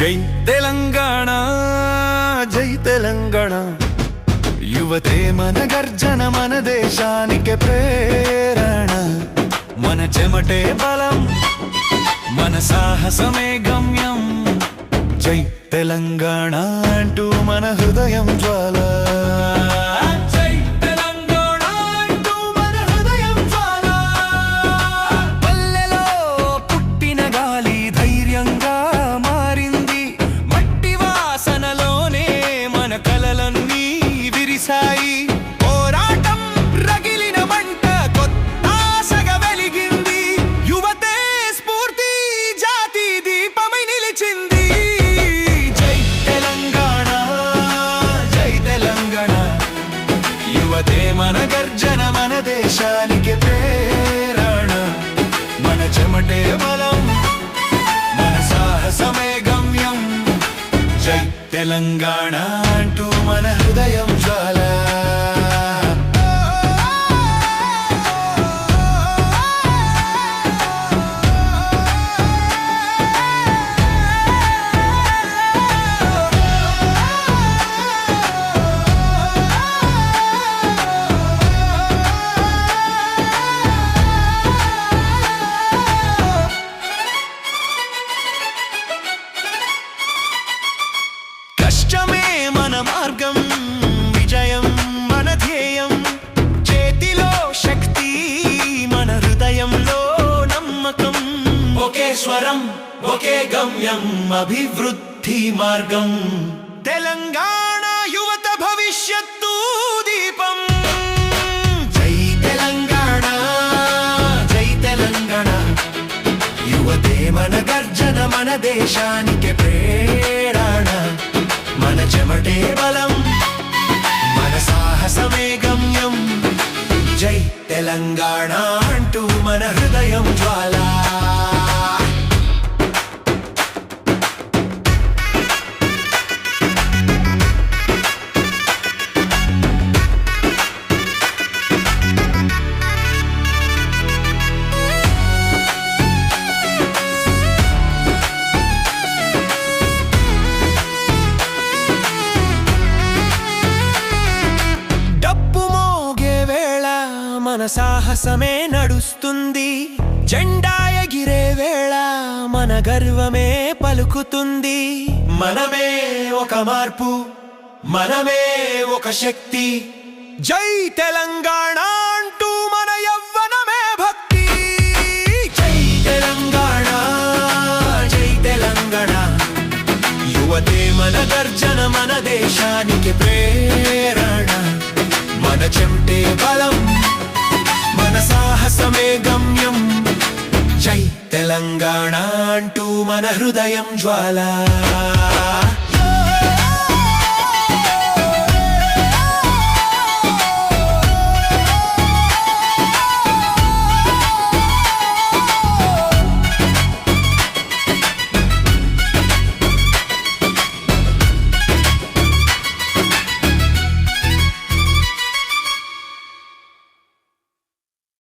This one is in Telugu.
జై తెలంగాణ జై తెలంగాణ యువతే మన గర్జన మన దేశానికి ప్రేరణ మన చెమటే బలం మన సాహసమే గమ్యం జై తెలంగాణ అంటూ మన హృదయం జ్వాల పోరాటం రగిలిన మంట కొత్తాశగా వెలిగింది యువతే స్ఫూర్తి జాతి దీపమై నిలిచింది జై తెలంగాణ జై తెలంగాణ యువతే మన గర్జన మన దేశానికి ప్రేరణ మన చెమటే బలం మన సాహసమే గమ్యం జై తెలంగాణ అంటూ మన హృదయం జ్వాల కష్టమే మన మార్గం విజయం మన ధ్యేయం చేతిలో శక్తి మన హృదయంలో నమ్మకం ఒకే స్వరం ఒకే గమ్యం అభివృద్ధి మార్గం తెలంగాణ యువత భవిష్యత్తు దీపం జై తెలంగాణ జై తెలంగాణ యువతే మన గర్జన మన దేశానికి ప్రేరణ మన చెమటే బలం మన సాహసమే గమ్యం జై తెలంగాణ అంటూ మన హృదయం జ్వాల మన సాహసమే నడుస్తుంది జెండా ఎగిరే వేళ మన గర్వమే పలుకుతుంది మనమే ఒక మార్పు మనమే ఒక శక్తి జై తెలంగాణ అంటూ మన యవ్వనమే భక్తి జై తెలంగాణ జై తెలంగాణ యువతే మన గర్జన మన దేశానికి ప్రేరణ మన చెమటే బలం మన సాహసమే గమ్యం జై తెలంగాణ అంటూ మన హృదయం జ్వాల